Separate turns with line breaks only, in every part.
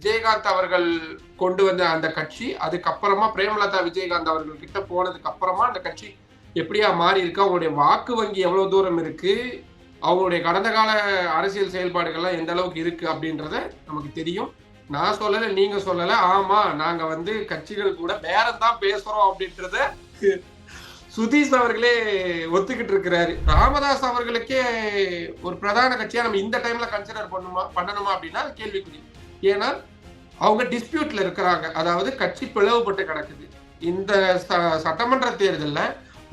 விஜயகாந்த் அவர்கள் கொண்டு வந்த அந்த கட்சி அதுக்கப்புறமா பிரேமலதா விஜயகாந்த் அவர்கள் கிட்ட போனதுக்கு அப்புறமா அந்த கட்சி எப்படியா மாறி இருக்கு, அவங்களுடைய வாக்கு வங்கி எவ்வளவு தூரம் இருக்கு, அவங்களுடைய கடந்த கால அரசியல் செயல்பாடுகள்லாம் எந்த அளவுக்கு இருக்கு அப்படின்றத நமக்கு தெரியும். நான் சொல்லல, நீங்க சொல்லல. ஆமா, நாங்க வந்து கட்சிகள் கூட பேரம் தான் பேசுறோம் அப்படின்றத சுதீஷ் அவர்களே ஒத்துக்கிட்டு இருக்கிறாரு. ராமதாஸ் அவர்களுக்கே ஒரு பிரதான கட்சியா நம்ம இந்த டைம்ல கன்சிடர் பண்ணணுமா அப்படின்னா கேள்விக்குறி. ஏன்னா அவங்க டிஸ்பியூட்ல இருக்கிறாங்க, அதாவது கட்சி பிளவுபட்டு கிடக்குது. இந்த சட்டமன்ற தேர்தல்ல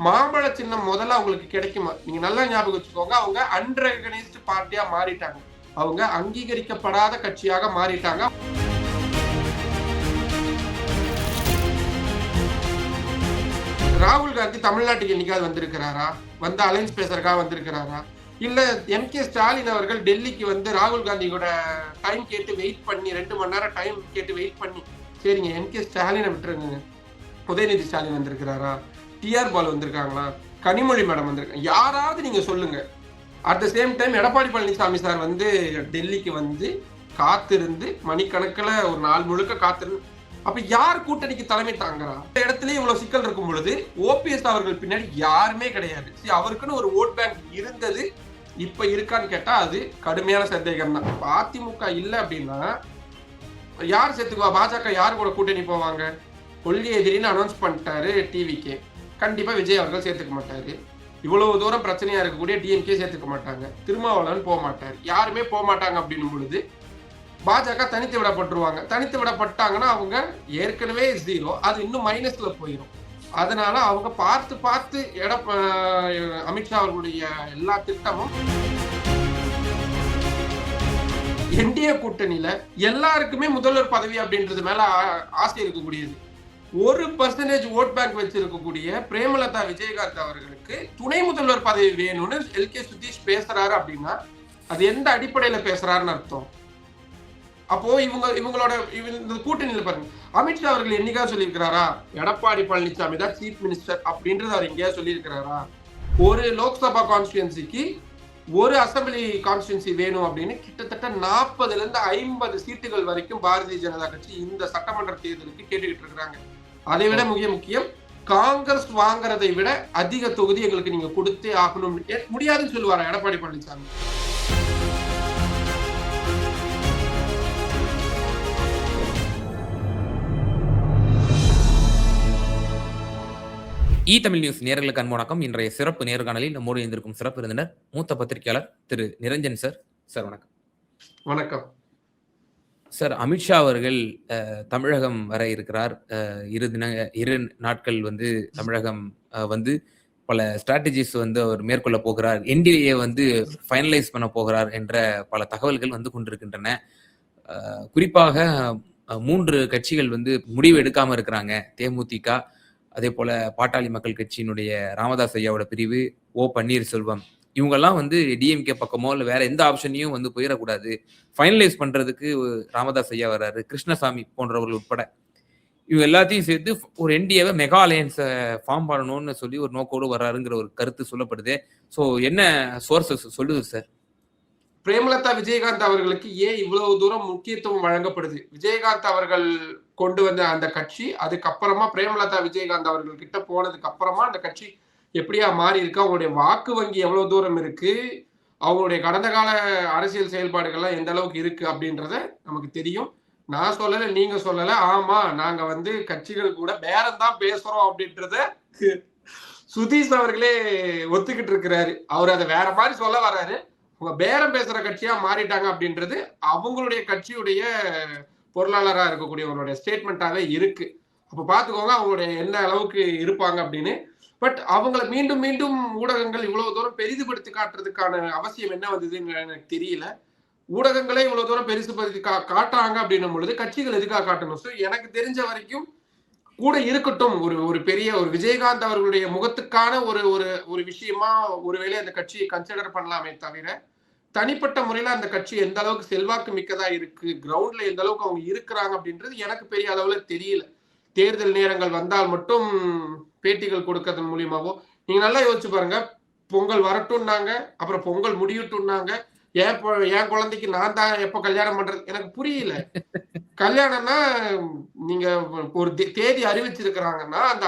மாம்பழ சின்னம் முதல்ல அவங்களுக்கு கிடைக்குமா? நீங்க நல்லா ஞாபகம் வச்சுக்கோங்க, அவங்க அன்ரெகனைஸ்டு பார்ட்டியா மாறிட்டாங்க, அவங்க அங்கீகரிக்கப்படாத கட்சியாக மாறிட்டாங்க. ராகுல் காந்தி தமிழ்நாட்டுக்கு என்னைக்காவது வந்திருக்கிறாரா? வந்து அலைன்ஸ் பேசுறதுக்காக வந்திருக்கிறாரா? இல்ல எம்.கே. ஸ்டாலின் அவர்கள் டெல்லிக்கு வந்து ராகுல் காந்தியோட டைம் கேட்டு வெயிட் பண்ணி 2 மணி நேரம் டைம் கேட்டு வெயிட் பண்ணி, சரிங்க எம்.கே. ஸ்டாலினை விட்டுருங்க, உதயநிதி ஸ்டாலின் வந்திருக்கிறாரா? டி.ஆர். பாலு வந்திருக்காங்களா? கனிமொழி மேடம் வந்திருக்காங்க? யாராவது நீங்க சொல்லுங்க. At the same time Edappadi Palaniswami sir வந்து டெல்லிக்கு வந்து காத்திருந்து மணிக்கணக்கில் ஒரு நாள் முழுக்க காத்திருந்து, அப்ப யார் கூட்டணிக்கு தலைமை தாங்குறா? இந்த இடத்துல இவ்வளவு சிக்கல் இருக்கும் பொழுது ஓபிஎஸ் அவர்கள் பின்னாடி யாருமே கிடையாது. அவருக்குன்னு ஒரு ஓட் பேங்க் இருந்தது, இப்ப இருக்கான்னு கேட்டா அது கடுமையான சந்தேகம் தான். அதிமுக இல்ல அப்படின்னா யார் சேர்த்துக்குவா? பாஜக யாரு கூட கூட்டணி போவாங்க? கொள்கை எதிரின்னு அனௌன்ஸ் பண்ணிட்டாரு டிவிக்கே, கண்டிப்பா விஜய் அவர்கள் சேர்த்துக்க மாட்டாரு. இவ்வளவு தூரம் பிரச்சனையா இருக்கக்கூடிய டிஎம்கே சேர்த்துக்க மாட்டாங்க, திருமாவளவன் போக மாட்டாரு, யாருமே போக மாட்டாங்க அப்படின்னும் பொழுது பாஜக தனித்து விடப்பட்டுருவாங்க. தனித்து விடப்பட்டாங்கன்னா அவங்க ஏற்கனவே 0, அது இன்னும் மைனஸ்ல போயிடும். அதனால அவங்க பார்த்து அமித்ஷா அவர்களுடைய எல்லா திட்டமும் என்டிஏ கூட்டணியில எல்லாருக்குமே முதல்வர் பதவி அப்படின்றது மேல ஆசை இருக்கக்கூடியது. 1% ஓட் பேங்க் வச்சிருக்கக்கூடிய பிரேமலதா விஜயகாந்த் அவர்களுக்கு துணை முதல்வர் பதவி வேணும்னு எல்.கே. சுதீஷ் பேசுறாரு அப்படின்னா அது எந்த அடிப்படையில பேசுறாருன்னு அர்த்தம்? அப்போ இவங்களோட இந்த கூட்டணியில பாருங்க, அமித்ஷா அவர்கள் என்னைக்கா சொல்லியிருக்கிறாரா எடப்பாடி பழனிசாமி தான் சீஃப் மினிஸ்டர் அப்படின்றது அவர் எங்கேயா சொல்லியிருக்கிறாரா? ஒரு லோக்சபா கான்ஸ்டிடுவன்சிக்கு ஒரு அசம்பிளி கான்ஸ்டிடுவன்சி வேணும் அப்படின்னு கிட்டத்தட்ட 40ல இருந்து 50 சீட்டுகள் வரைக்கும் பாரதிய ஜனதா கட்சி இந்த சட்டமன்ற தேர்தலுக்கு கேட்டுக்கிட்டு இருக்கிறாங்க. அதை விட முக்கியம், காங்கிரஸ் வாங்குறதை விட அதிக தொகுதி எங்களுக்கு நீங்க கொடுத்தே ஆகணும். முடியாதுன்னு சொல்லுவாரா எடப்பாடி பழனிசாமி?
தமிழ் நியூஸ் நேயர்களுக்கு அன்பு வணக்கம். இன்றைய சிறப்பு நேர்காணலில் நம்மோடு இருந்திருக்கும் சிறப்பு விருந்தினர் மூத்த பத்திரிகையாளர் திரு நிரஞ்சன் சார். சார் வணக்கம்.
வணக்கம்
சார். அமித்ஷா அவர்கள் தமிழகம் வர இருக்கிறார். 2 நாட்கள் வந்து தமிழகம் வந்து பல ஸ்ட்ராட்டஜிஸ் வந்து அவர் மேற்கொள்ள போகிறார், என்டிஏ வந்து ஃபைனலைஸ் பண்ண போகிறார் என்ற பல தகவல்கள் வந்து கொண்டிருக்கின்றன. குறிப்பாக 3 கட்சிகள் வந்து முடிவு எடுக்காம இருக்கிறாங்க. தேமுதிக, அதே போல பாட்டாளி மக்கள் கட்சியினுடைய ராமதாஸ் ஐயாவோட பிரிவு, ஓ பன்னீர்செல்வம், இவங்கெல்லாம் வந்து டிஎம்கே பக்கமோ இல்லை வேற எந்த ஆப்ஷனையும் வந்து போயிடக்கூடாது, ஃபைனலைஸ் பண்றதுக்கு ராமதாஸ் ஐயா வர்றாரு, கிருஷ்ணசாமி போன்றவர்கள் உட்பட இவங்க எல்லாத்தையும் சேர்த்து ஒரு என்டிஏவை மெகா அலையன்ஸை ஃபார்ம் பண்ணணும்னு சொல்லி ஒரு நோக்கோடு வர்றாருங்கிற ஒரு கருத்து சொல்லப்படுது. ஸோ என்ன சோர்சஸ் சொல்லுது சார்?
பிரேமலதா விஜயகாந்த் அவர்களுக்கு ஏன் இவ்வளவு தூரம் முக்கியத்துவம் வழங்கப்படுது? விஜயகாந்த் அவர்கள் கொண்டு வந்த அந்த கட்சி அதுக்கப்புறமா பிரேமலதா விஜயகாந்த் அவர்கள் கிட்ட போனதுக்கு அப்புறமா அந்த கட்சி எப்படியா மாறி இருக்கு, அவங்களுடைய வாக்கு வங்கி எவ்வளவு தூரம் இருக்கு, அவங்களுடைய கடந்த கால அரசியல் செயல்பாடுகள்லாம் எந்த அளவுக்கு இருக்கு அப்படின்றத நமக்கு தெரியும். நான் சொல்லல, நீங்க சொல்லல. ஆமா, நாங்க வந்து கட்சிகள் கூட பேரம் தான் பேசுறோம் அப்படின்றத சுதீஷ் அவர்களே ஒத்துக்கிட்டு இருக்கிறாரு. அவர் அதை வேற மாதிரி சொல்ல வர்றாரு. அவங்க பேரம் பேசுற கட்சியா மாறிட்டாங்க அப்படின்றது அவங்களுடைய கட்சியுடைய பொருளாளராக இருக்கக்கூடியவங்களுடைய ஸ்டேட்மெண்டாவே இருக்கு. அப்ப பாத்துக்கோங்க அவங்களுடைய என்ன அளவுக்கு இருப்பாங்க அப்படின்னு. பட் அவங்களை மீண்டும் மீண்டும் ஊடகங்கள் இவ்வளவு தூரம் பெரிதுபடுத்தி காட்டுறதுக்கான அவசியம் என்ன வந்ததுன்னு எனக்கு தெரியல. ஊடகங்களே இவ்வளவு தூரம் பெருசுபடுத்தி காட்டுறாங்க அப்படின்னும் பொழுது கட்சிகள் எதுக்காக காட்டணும்? ஸோ எனக்கு தெரிஞ்ச வரைக்கும் கூட இருக்கட்டும், ஒரு பெரிய ஒரு விஜயகாந்த் அவர்களுடைய முகத்துக்கான ஒரு விஷயமா ஒருவேளை அந்த கட்சியை கன்சிடர் பண்ணலாமே தவிர, தனிப்பட்ட முறையில அந்த கட்சி எந்த அளவுக்கு செல்வாக்கு மிக்கதா இருக்கு, கிரவுண்ட்ல எந்த அளவுக்கு அவங்க இருக்கிறாங்க அப்படின்றது எனக்கு பெரிய அளவுல தெரியல. தேர்தல் நேரங்கள் வந்தால் மட்டும் பேட்டிகள் கொடுக்கறதன் மூலியமாவோ, நீங்க நல்லா யோசிச்சு பாருங்க, பொங்கல் வரட்டும்னாங்க, அப்புறம் பொங்கல் முடியட்டும்னாங்க, என் குழந்தைக்கு நான் தான் எப்ப கல்யாணம் பண்றது, எனக்கு புரியல. கல்யாணம்னா நீங்க ஒரு தேதி அறிவிச்சிருக்கிறாங்கன்னா அந்த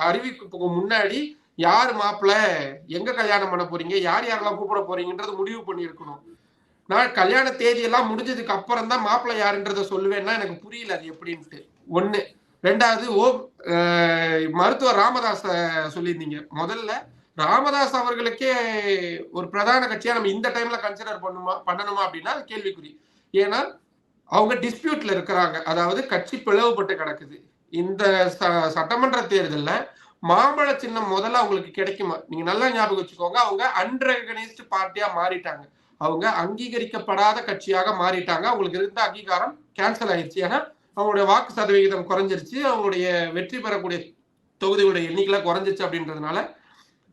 அறிவிப்புக்கு முன்னாடி யாரு மாப்பிள்ள, எங்க கல்யாணம் பண்ண போறீங்க, யார் யாரெல்லாம் கூப்பிட போறீங்கன்றது முடிவு பண்ணியிருக்கணும். நான் கல்யாண தேதி எல்லாம் முடிஞ்சதுக்கு அப்புறம் தான் மாப்பிள்ள யாருன்றத சொல்லுவேன்னா எனக்கு புரியல அது எப்படின்ட்டு. ஒண்ணு. 2வது மருத்துவர் ராமதாஸ சொல்லியிருந்தீங்க. முதல்ல ராமதாஸ் அவர்களுக்கே ஒரு பிரதான கட்சியா நம்ம இந்த டைம்ல கன்சிடர் பண்ணணுமா அப்படின்னா அது கேள்விக்குறி. ஏன்னா அவங்க டிஸ்பியூட்ல இருக்கிறாங்க. அதாவது கட்சி பிளவுபட்டு கிடக்குது. இந்த சட்டமன்ற தேர்தல்ல மாம்பழ சின்னம் முதல்ல அவங்களுக்கு கிடைக்குமா? நீங்க நல்லா ஞாபகம் வச்சுக்கோங்க. அவங்க அன்ரெகனைஸ்டு பார்ட்டியா மாறிட்டாங்க. அவங்க அங்கீகரிக்கப்படாத கட்சியாக மாறிட்டாங்க. அவங்களுக்கு இருந்த அங்கீகாரம் கேன்சல் ஆயிடுச்சு. ஏன்னா அவங்களுடைய வாக்கு சதவிகிதம் குறைஞ்சிருச்சு. அவங்களுடைய வெற்றி பெறக்கூடிய தொகுதிகளுடைய எண்ணிக்கை குறைஞ்சிச்சு அப்படின்றதுனால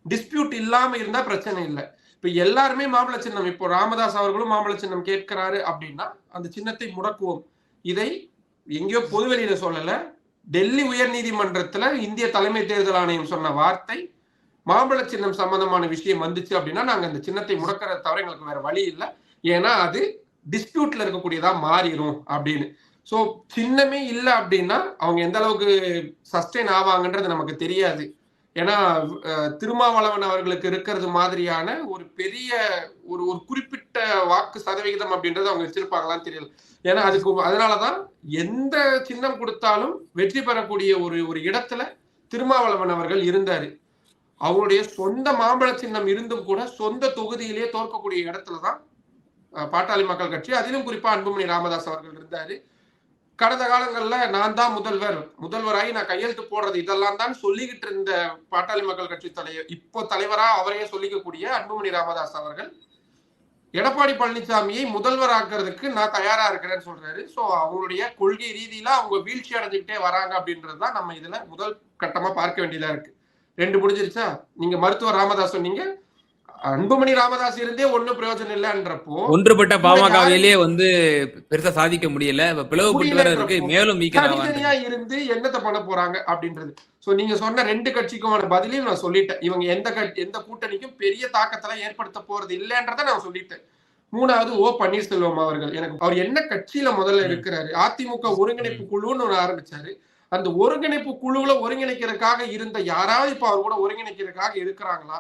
டிஸ்பியூட் இல்லாம இருந்தா பிரச்சனை இல்லை. இப்ப எல்லாருமே மாம்பழ சின்னம், இப்போ ராமதாஸ் அவர்களும் மாம்பழ சின்னம் கேட்கிறாரு அப்படின்னா அந்த சின்னத்தை முடக்குவோம். இதை எங்கேயோ பொதுவெளியில சொல்லல, டெல்லி உயர் நீதிமன்றத்துல இந்திய தலைமை தேர்தல் ஆணையம் சொன்ன வார்த்தை, மாம்பழ சின்னம் சம்பந்தமான விஷயம் வந்துச்சு அப்படின்னா நாங்க அந்த சின்னத்தை முடக்கிறத தவிர எங்களுக்கு வேற வழி இல்லை. ஏன்னா அது டிஸ்பியூட்ல இருக்கக்கூடியதா மாறிடும் அப்படின்னு. சோ சின்னமே இல்லை அப்படின்னா அவங்க எந்த அளவுக்கு சஸ்டெயின் ஆவாங்கன்றது நமக்கு தெரியாது. ஏன்னா திருமாவளவன் அவர்களுக்கு இருக்கிறது மாதிரியான ஒரு பெரிய ஒரு குறிப்பிட்ட வாக்கு சதவிகிதம் அப்படின்றது அவங்க வச்சிருப்பாங்களான்னு தெரியல. ஏன்னா அதனாலதான் எந்த சின்னம் கொடுத்தாலும் வெற்றி பெறக்கூடிய ஒரு இடத்துல திருமாவளவன் அவர்கள் இருந்தாரு. அவருடைய சொந்த மாம்பழ சின்னம் இருந்தும் கூட சொந்த தொகுதியிலேயே தோற்கக்கூடிய இடத்துலதான் பாட்டாளி மக்கள் கட்சி, அதிலும் குறிப்பா அன்புமணி ராமதாஸ் அவர்கள் இருந்தாரு. கடந்த காலங்கள்ல நான் தான் முதல்வராகி நான் கையெழுத்து போடுறது இதெல்லாம் தான் சொல்லிக்கிட்டு இருந்த பாட்டாளி மக்கள் கட்சி தலைவர், இப்போ தலைவரா அவரையே சொல்லிக்கக்கூடிய அன்புமணி ராமதாஸ் அவர்கள் எடப்பாடி பழனிசாமியை முதல்வராக்குறதுக்கு நான் தயாரா இருக்கிறேன்னு சொல்றாரு. சோ அவங்களுடைய கொள்கை ரீதியில அவங்க வீழ்ச்சி அடைஞ்சுக்கிட்டே வராங்க அப்படின்றதுதான் நம்ம இதுல முதல் கட்டமா பார்க்க வேண்டியதா இருக்கு. 2 முடிஞ்சிருச்சா? நீங்க மருத்துவர் ராமதாஸ் சொன்னீங்க, அன்புமணி ராமதாஸ் இருந்தே ஒண்ணும் பிரயோஜனம் இல்லன்றப்போ
ஒன்றுபட்ட பாமகவிலே பெருசா சாதிக்க முடியல, பிளவுபட்டு வேற இருக்கு, மேலும்
தனித்தனியா இருந்து என்னத்தை பண்ண போறாங்க அப்படின்றது. சோ நீங்க சொன்ன 2 கட்சிக்குமான பதிலையும் நான் சொல்லிட்டேன். இவங்க எந்த கூட்டணிக்கும் பெரிய தாக்கத்தெல்லாம் ஏற்படுத்த போறது இல்லைன்றத நான் சொல்லிட்டேன். 3வது ஓ பன்னீர்செல்வம் அவர்கள், எனக்கு அவர் என்ன கட்சியில முதல்ல இருக்கிறாரு, அதிமுக ஒருங்கிணைப்பு குழுன்னு ஒண்ணு ஆரம்பிச்சாரு. அந்த ஒருங்கிணைப்பு குழுவுல ஒருங்கிணைக்கிறதுக்காக இருந்த யாராவது இப்ப அவர் கூட ஒருங்கிணைக்கிறதுக்காக இருக்கிறாங்களா?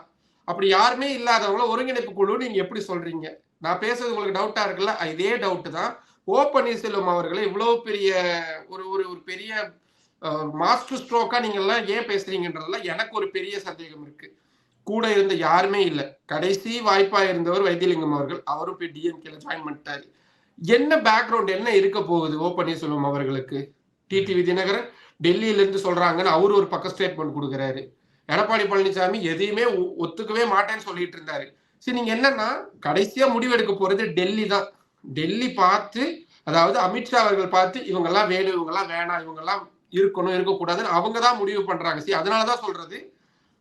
அப்படி யாருமே இல்லாதவங்கள ஒருங்கிணைப்பு குழு நீங்க எப்படி சொல்றீங்க? நான் பேசுறது உங்களுக்கு டவுட்டா இருக்குல்ல? இதே டவுட் தான் ஓ பன்னீர்செல்வம் அவர்களை இவ்வளவு பெரிய ஒரு பெரிய மாஸ்டர் ஸ்ட்ரோக்கா நீங்க எல்லாம் ஏன் பேசுறீங்கன்றதுல எனக்கு ஒரு பெரிய சந்தேகம் இருக்கு. கூட இருந்த யாருமே இல்ல. கடைசி வாய்ப்பா இருந்தவர் வைத்தியலிங்கம் அவர்கள், அவரும் போய் டிஎம்கேல ஜாயின் பண்ணிட்டாரு. என்ன பேக்ரவுண்ட் என்ன இருக்க போகுது ஓ பன்னீர்செல்வம் அவர்களுக்கு? டிடிவி தினகரன் டெல்லியில இருந்து சொல்றாங்கன்னு அவரு ஒரு பக்கம் ஸ்டேட்மெண்ட் கொடுக்குறாரு. எடப்பாடி பழனிசாமி எதையுமே ஒத்துக்கவே மாட்டேன்னு சொல்லிட்டு இருந்தாரு. சரி, நீங்க என்னன்னா கடைசியா முடிவெடுக்க போறது டெல்லி தான். டெல்லி பார்த்து, அதாவது அமித்ஷா அவர்கள் பார்த்து இவங்கெல்லாம் வேணும், இவங்கெல்லாம் வேணாம், இவங்கெல்லாம் இருக்கணும், இருக்கக்கூடாதுன்னு அவங்க தான் முடிவு பண்றாங்க. சரி, அதனாலதான் சொல்றது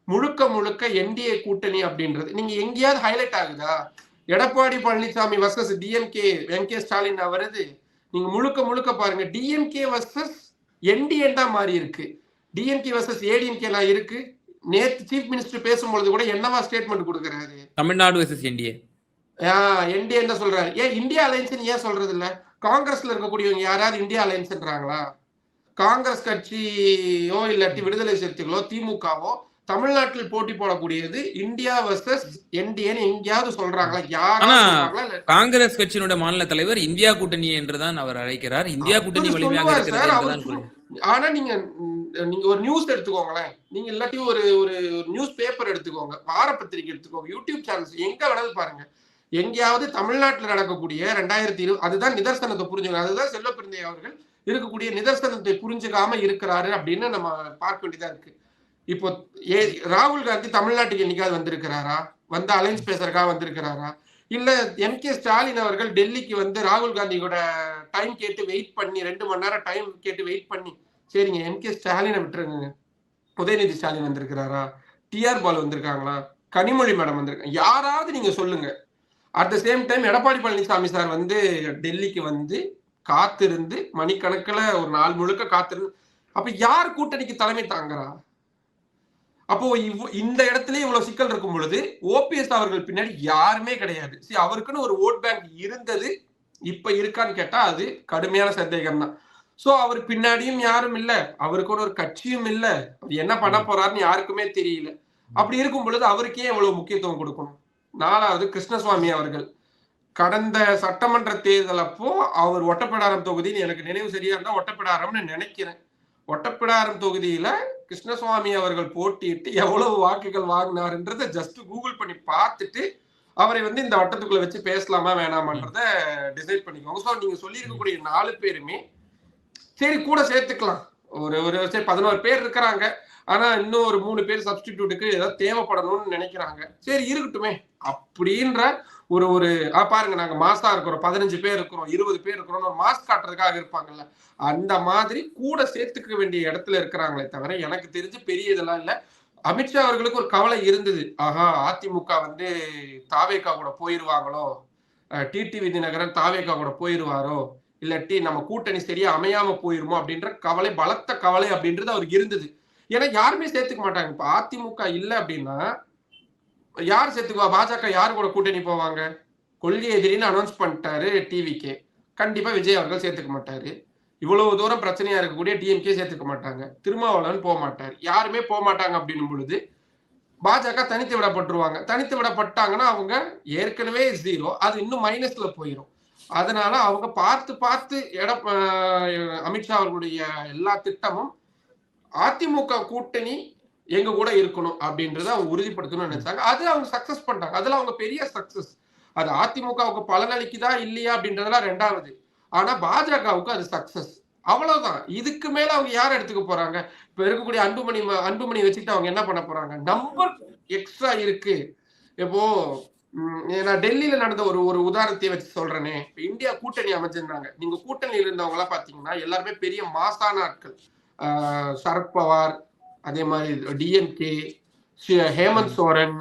முழுக்க என்டிஏ கூட்டணி அப்படின்றது நீங்க எங்கேயாவது ஹைலைட் ஆகுதா? Edappadi Palaniswami versus DMK M K. ஸ்டாலின் வருது. நீங்க முழுக்க பாருங்க, டிஎம்கே வர்சஸ் என்டிஏ தான் மாறி இருக்கு. டிஎம்கே வர்சஸ் ஏடிஎம்கே எல்லாம் இருக்கு. நேத்து சீஃப் மினிஸ்டர் பேசும்பொழுது கூட என்னவா ஸ்டேட்மெண்ட் கொடுக்கறாரு?
Tamil Nadu versus NDA.
என்டிஏ என்ன சொல்றாரு? ஏன் இந்தியா அலையன்ஸ் ஏன் சொல்றது இல்ல? காங்கிரஸ்ல இருக்கக்கூடியவங்க யாராவது இந்தியா அலையன்ஸ்ன்றாங்களா? காங்கிரஸ் கட்சியோ இல்லாட்டி விடுதலை சிறுத்தைகளோ திமுகவோ தமிழ்நாட்டில் போட்டி போடக்கூடியது இந்தியா வர்சஸ் என்டிஏன்னு எங்கேயாவது சொல்றாங்களா? யாரும்
காங்கிரஸ் கட்சியினுடைய மாநில தலைவர் இந்தியா கூட்டணி என்றுதான் அவர் அழைக்கிறார். இந்தியா கூட்டணி வலிமையாக இருக்கிறது.
ஆனா நீங்க ஒரு நியூஸ் எடுத்துக்கோங்களேன், நீங்க இல்லாட்டி ஒரு நியூஸ் பேப்பர் எடுத்துக்கோங்க, வாரப்பத்திரிகை எடுத்துக்கோங்க, யூடியூப் சேனல்ஸ் எங்க வேணாலும் பாருங்க. எங்கேயாவது தமிழ்நாட்டில் நடக்கக்கூடிய 2020 அதுதான் நிதர்சனத்தை புரிஞ்சுக்கணும். அதுதான் செல்வப்பிரந்தை அவர்கள் இருக்கக்கூடிய நிதர்சனத்தை புரிஞ்சுக்காம இருக்கிறாரு அப்படின்னு நம்ம பார்க்க வேண்டியதா இருக்கு. இப்போ ராகுல் காந்தி தமிழ்நாட்டுக்கு என்னைக்காவது வந்திருக்கிறாரா? வந்து அலைன்ஸ் பேசுறதுக்காக வந்திருக்கிறாரா? இல்ல எம்.கே. ஸ்டாலின் அவர்கள் டெல்லிக்கு வந்து ராகுல் காந்தியோட டைம் கேட்டு வெயிட் பண்ணி 2 மணி நேரம் டைம் கேட்டு வெயிட் பண்ணி, சரிங்க எம்.கே. ஸ்டாலினை விட்டுருங்க, உதயநிதி ஸ்டாலின் வந்திருக்கிறாரா? டிஆர் பாலு வந்திருக்காங்களா? கனிமொழி மேடம் வந்திருக்காங்க? யாராவது நீங்க சொல்லுங்க. At the same time Edappadi Palaniswami sir வந்து டெல்லிக்கு வந்து காத்திருந்து மணிக்கணக்கில் ஒரு நாள் முழுக்க காத்திருந்து, அப்ப யார் கூட்டணிக்கு தலைமை தாங்குறா? அப்போ இந்த இடத்துல இவ்வளவு சிக்கல் இருக்கும் பொழுது ஓபிஎஸ் அவர்கள் பின்னாடி யாருமே கிடையாது. அவருக்குன்னு ஒரு ஓட் பேங்க் இருந்தது, இப்ப இருக்கான்னு கேட்டா அது கடுமையான சந்தேகம் தான். சோ அவர் பின்னாடியும் யாரும் இல்ல, அவருக்கு ஒரு கட்சியும் இல்ல, என்ன பண்ண போறாருன்னு யாருக்குமே தெரியல. அப்படி இருக்கும் பொழுது அவருக்கே எவ்வளவு முக்கியத்துவம் கொடுக்கணும். 4வது கிருஷ்ணசுவாமி அவர்கள் கடந்த சட்டமன்ற தேர்தல் அப்போ அவர் ஒட்டப்பிடாரம் தொகுதின்னு எனக்கு நினைவு சரியா இருந்தா ஒட்டப்பிடாரம்னு நினைக்கிறேன். ஒட்டப்பிடாரம் தொகுதியில கிருஷ்ணசுவாமி அவர்கள் போட்டியிட்டு எவ்வளவு வாக்குகள் வாங்கினாருன்றத ஜஸ்ட் கூகுள் பண்ணி பார்த்துட்டு அவரை இந்த வட்டத்துக்குள்ள வச்சு பேசலாமா வேணாமான்றத டிசைட் பண்ணிக்கோங்க. ஸோ நீங்க சொல்லியிருக்கக்கூடிய 4 பேருமே சரி கூட சேர்த்துக்கலாம். ஒரு சரி 11 பேர் இருக்கிறாங்க. ஆனா இன்னும் ஒரு 3 பேர் சப்ஸ்டிடியூட்டுக்கு ஏதாவது தேவைப்படணும்னு நினைக்கிறாங்க. சரி இருக்கட்டுமே அப்படின்ற ஒரு பாருங்க நாங்க மாசா இருக்கிறோம், 15 பேர் இருக்கிறோம், 20 பேர் இருக்கிறோம், ஒரு மாஸ் காட்டுறதுக்காக இருப்பாங்கல்ல, அந்த மாதிரி கூட சேர்த்துக்க வேண்டிய இடத்துல இருக்கிறாங்களே தவிர எனக்கு தெரிஞ்சு பெரிய இதெல்லாம் இல்ல. அமித்ஷா அவர்களுக்கு ஒரு கவலை இருந்தது. ஆஹா அதிமுக தாவேகா கூட போயிருவாங்களோ, டிடிவி தினகரன் தாவேகா கூட போயிருவாரோ, இல்லாட்டி நம்ம கூட்டணி சரியா அமையாம போயிருமோ அப்படின்ற கவலை, பலத்த கவலை அப்படின்றது அவருக்கு இருந்தது. ஏன்னா யாருமே சேர்த்துக்க மாட்டாங்க. இப்ப அதிமுக இல்ல அப்படின்னா யார் சேர்த்துக்குவா? பாஜக யாரு கூட கூட்டணி போவாங்க? கொள்கை எதிரின்னு அனௌன்ஸ் பண்ணிட்டாரு டிவிகே. கண்டிப்பா விஜய் அவர்கள் சேர்த்துக்க மாட்டாரு. இவ்வளவு தூரம் பிரச்சனையா இருக்கக்கூடிய டிஎம்கே சேர்த்துக்க மாட்டாங்க. திருமாவளவன் போக மாட்டாரு. யாருமே போக மாட்டாங்க அப்படின்னும் பொழுது பாஜக தனித்து விடப்பட்டுருவாங்க. தனித்து விடப்பட்டாங்கன்னா அவங்க ஏற்கனவே 0, அது இன்னும் மைனஸ்ல போயிடும். அதனால அவங்க பார்த்து அமித்ஷா அவர்களுடைய எல்லா திட்டமும் அதிமுக கூட்டணி எங்க கூட இருக்கணும் அப்படின்றத அவங்க உறுதிப்படுத்தணும்னு நினைச்சாங்க. அது அவங்க சக்சஸ் பண்றாங்க. அதுல அவங்க பெரிய சக்சஸ். அது அதிமுகவுக்கு பலனளிக்குதா இல்லையா அப்படின்றதெல்லாம் 2வது. ஆனா பாஜகவுக்கு அது சக்சஸ். அவ்வளவுதான். இதுக்கு மேல அவங்க யார் எடுத்துக்க போறாங்க? இப்ப இருக்கக்கூடிய அன்புமணி வச்சுக்கிட்டு அவங்க என்ன பண்ண போறாங்க? நம்பர் எக்ஸ்ட்ரா இருக்கு. இப்போ நான் டெல்லியில நடந்த ஒரு உதாரணத்தை வச்சு சொல்றேனே. இந்தியா கூட்டணி அமைச்சிருந்தாங்க. நீங்க கூட்டணியில் இருந்தவங்க எல்லாம் பாத்தீங்கன்னா எல்லாருமே பெரிய மாசான ஆட்கள். சரத்பவார், அதே மாதிரி டிஎம்கே, ஹேமந்த் சோரன்,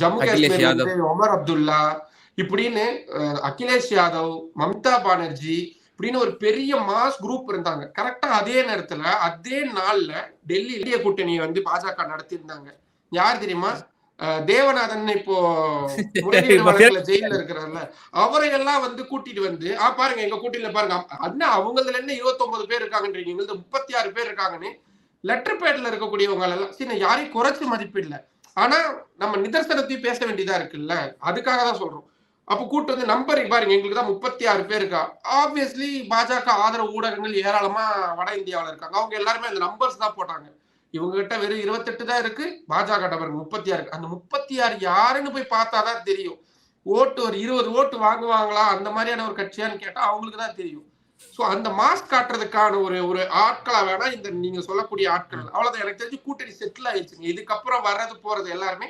ஜம்மு காஷ்மீர் ஒமர் அப்துல்லா, இப்படின்னு அகிலேஷ் யாதவ், மம்தா பானர்ஜி, இப்படின்னு ஒரு பெரிய மாஸ் குரூப் இருந்தாங்க. கரெக்டா அதே நேரத்துல அதே நாள்ல டெல்லி இந்திய கூட்டணியை பாஜக நடத்தி இருந்தாங்க. யார் தெரியுமா? தேவநாதன் இப்போ வழக்குல ஜெயில இருக்கிறார்ல, அவரை எல்லாம் கூட்டிட்டு பாருங்க எங்க கூட்டணியில பாருங்க, அவங்கதுல என்ன 29 பேர் இருக்காங்கன்றீங்க, 36 பேர் இருக்காங்கன்னு லெட்டர் பேட்ல இருக்கக்கூடியவங்க எல்லாம் சரி யாரையும் குறைச்சு மதிப்பு இல்லை. ஆனா நம்ம நிதர்சனத்தையும் பேச வேண்டியதா இருக்குல்ல, அதுக்காக தான் சொல்றோம். அப்ப கூட்டு நம்பர் பாருங்க எங்களுக்கு தான் 36 பேர் இருக்கா. ஆப்வியஸ்லி பாஜக ஆதரவு ஊடகங்கள் ஏராளமா வட இந்தியாவில இருக்காங்க. அவங்க எல்லாருமே அந்த நம்பர்ஸ் தான் போட்டாங்க. இவங்க கிட்ட வெறும் 28 தான் இருக்கு, பாஜக பாருங்க 36. அந்த 36 யாருன்னு போய் பார்த்தாதான் தெரியும். ஓட்டு ஒரு 20 ஓட்டு வாங்குவாங்களா அந்த மாதிரியான ஒரு கட்சியான்னு கேட்டா அவங்களுக்கு தான் தெரியும். சோ அந்த மாஸ் காட்டுறதுக்கான ஒரு ஆட்களா வேணா நீங்க சொல்லக்கூடிய ஆட்கள். அவ்வளவுதான். எனக்கு தெரிஞ்சு கூட்டணி செட்டில் ஆயிடுச்சுங்க. இதுக்கப்புறம் வர்றது போறது எல்லாருமே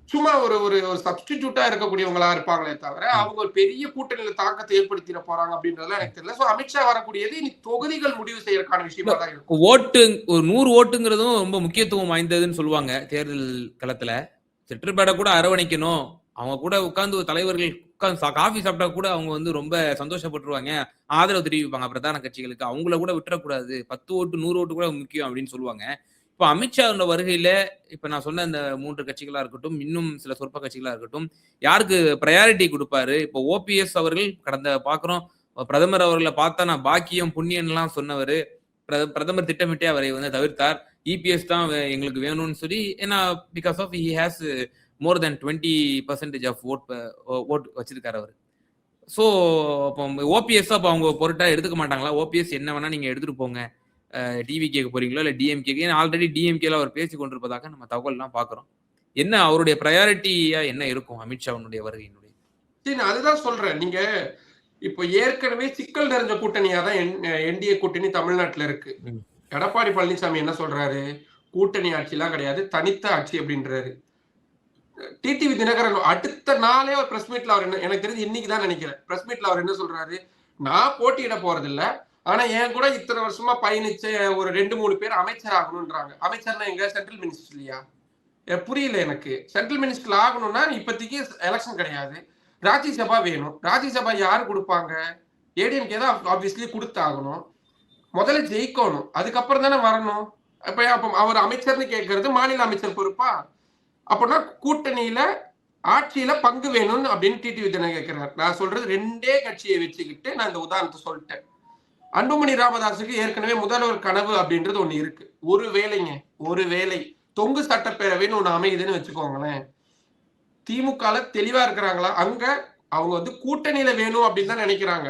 சும்மா ஒரு சப்ஸ்டிடியூட்டா இருக்கக்கூடியவங்களா இருப்பாங்களே தவிர அவங்க ஒரு பெரிய கூட்டணியில தாக்கத்தை ஏற்படுத்திட போறாங்க அப்படின்றதுலாம் எனக்கு தெரியல. சோ அமித்ஷா வரக்கூடியது இனி தொகுதிகள் முடிவு செய்யறதுக்கான விஷயமா தான் இருக்கும்.
ஓட்டு ஒரு 100 ஓட்டுங்கிறதும் ரொம்ப முக்கியத்துவம் வாய்ந்ததுன்னு சொல்லுவாங்க தேர்தல் களத்துல. செட்டில்பேட கூட அரவணைக்கணும், அவங்க கூட உட்கார்ந்து தலைவர்கள் உட்கார்ந்து காஃபி சாப்பிட்டா கூட அவங்க ரொம்ப சந்தோஷப்பட்டுருவாங்க, ஆதரவு தெரிவிப்பாங்க பிரதான கட்சிகளுக்கு. அவங்கள கூட விட்டுறக்கூடாது, 10 ஓட்டு 100 ஓட்டு கூட முக்கியம் அப்படின்னு சொல்லுவாங்க. இப்போ அமித்ஷா வருகையில இப்ப நான் சொன்ன இந்த 3 கட்சிகளா இருக்கட்டும், இன்னும் சில சொற்ப கட்சிகளா இருக்கட்டும், யாருக்கு ப்ரையாரிட்டி கொடுப்பாரு? இப்போ ஓபிஎஸ் அவர்கள் கடந்த பாக்குறோம், பிரதமர் அவர்களை பார்த்தா நான் பாக்கியம் புண்ணியன்லாம் சொன்னவர், பிரதமர் திட்டமிட்டே அவரை தவிர்த்தார். இபிஎஸ் தான் எங்களுக்கு வேணும்னு சொல்லி, ஏன்னா because of he has more than 20% of vote வச்சிருக்காரு அவர். ஸோ அப்போ ஓபிஎஸ் அப்போ அவங்க பொருட்டா எடுத்துக்க மாட்டாங்களா? ஓபிஎஸ் என்ன வேணா நீங்க எடுத்துட்டு போங்க, டிவி கேட்க போறீங்களோ இல்லை டிஎம்கே, ஆல்ரெடி டிஎம்கேல அவர் பேசி கொண்டிருப்பதாக நம்ம தகவல்லாம் பாக்குறோம். என்ன அவருடைய ப்ரையாரிட்டியா என்ன இருக்கும் அமித்ஷாவுடைய வருகையினுடைய?
சரி, அதுதான் சொல்றேன். நீங்க இப்போ ஏற்கனவே சிக்கல் நிறைஞ்ச கூட்டணியா தான் என்டிஏ கூட்டணி தமிழ்நாட்டுல இருக்கு. எடப்பாடி பழனிசாமி என்ன சொல்றாரு? கூட்டணி ஆட்சி எல்லாம் கிடையாது, தனித்த ஆட்சி அப்படின்றாரு. டிடிவி தினகரன் அடுத்த நாளே ஒரு பிரஸ் மீட்ல அவர் என்ன, எனக்கு தெரிஞ்சு இன்னைக்குதான் நினைக்கிறேன், பிரஸ் மீட்ல அவர் என்ன சொல்றாரு? நான் போட்டியிட போறது இல்ல, ஆனா என் கூட இத்தனை வருஷமா பயணிச்ச ஒரு 2-3 பேர் அமைச்சர் ஆகணும்ன்றாங்க. அமைச்சர்னா எங்க? சென்ட்ரல் மினிஸ்டர் இல்லையா? புரியல எனக்கு. சென்ட்ரல் மினிஸ்டர் ஆகணும்னா இப்போதைக்கு எலெக்ஷன் கிடையாது, ராஜ்யசபா வேணும். ராஜ்யசபா யாரு கொடுப்பாங்க? ஏடிஎம்கே தான் ஆப்வியஸ்லி கொடுத்தாகணும். முதல்ல ஜெயிக்கணும், அதுக்கப்புறம் தானே வரணும். அப்ப அவர் அமைச்சர்னு கேட்கறது மாநில அமைச்சர் பொறுப்பா? அப்படின்னா கூட்டணியில ஆட்சியில பங்கு வேணும்னு அப்படின்னு டிடிவி தினகரன் கேட்கிறார். நான் சொல்றது 2 கட்சியை வச்சுக்கிட்டு நான் இந்த உதாரணத்தை சொல்லிட்டேன். அன்புமணி ராமதாஸுக்கு ஏற்கனவே முதல்வர் கனவு அப்படின்றது ஒண்ணு இருக்கு. ஒரு வேலை தொங்கு சட்டப்பேரவைன்னு ஒண்ணு அமையுதுன்னு வச்சுக்கோங்களேன். திமுக தெளிவா இருக்கிறாங்களா? அங்க அவங்க வந்து கூட்டணியில வேணும் அப்படின்னு தான் நினைக்கிறாங்க.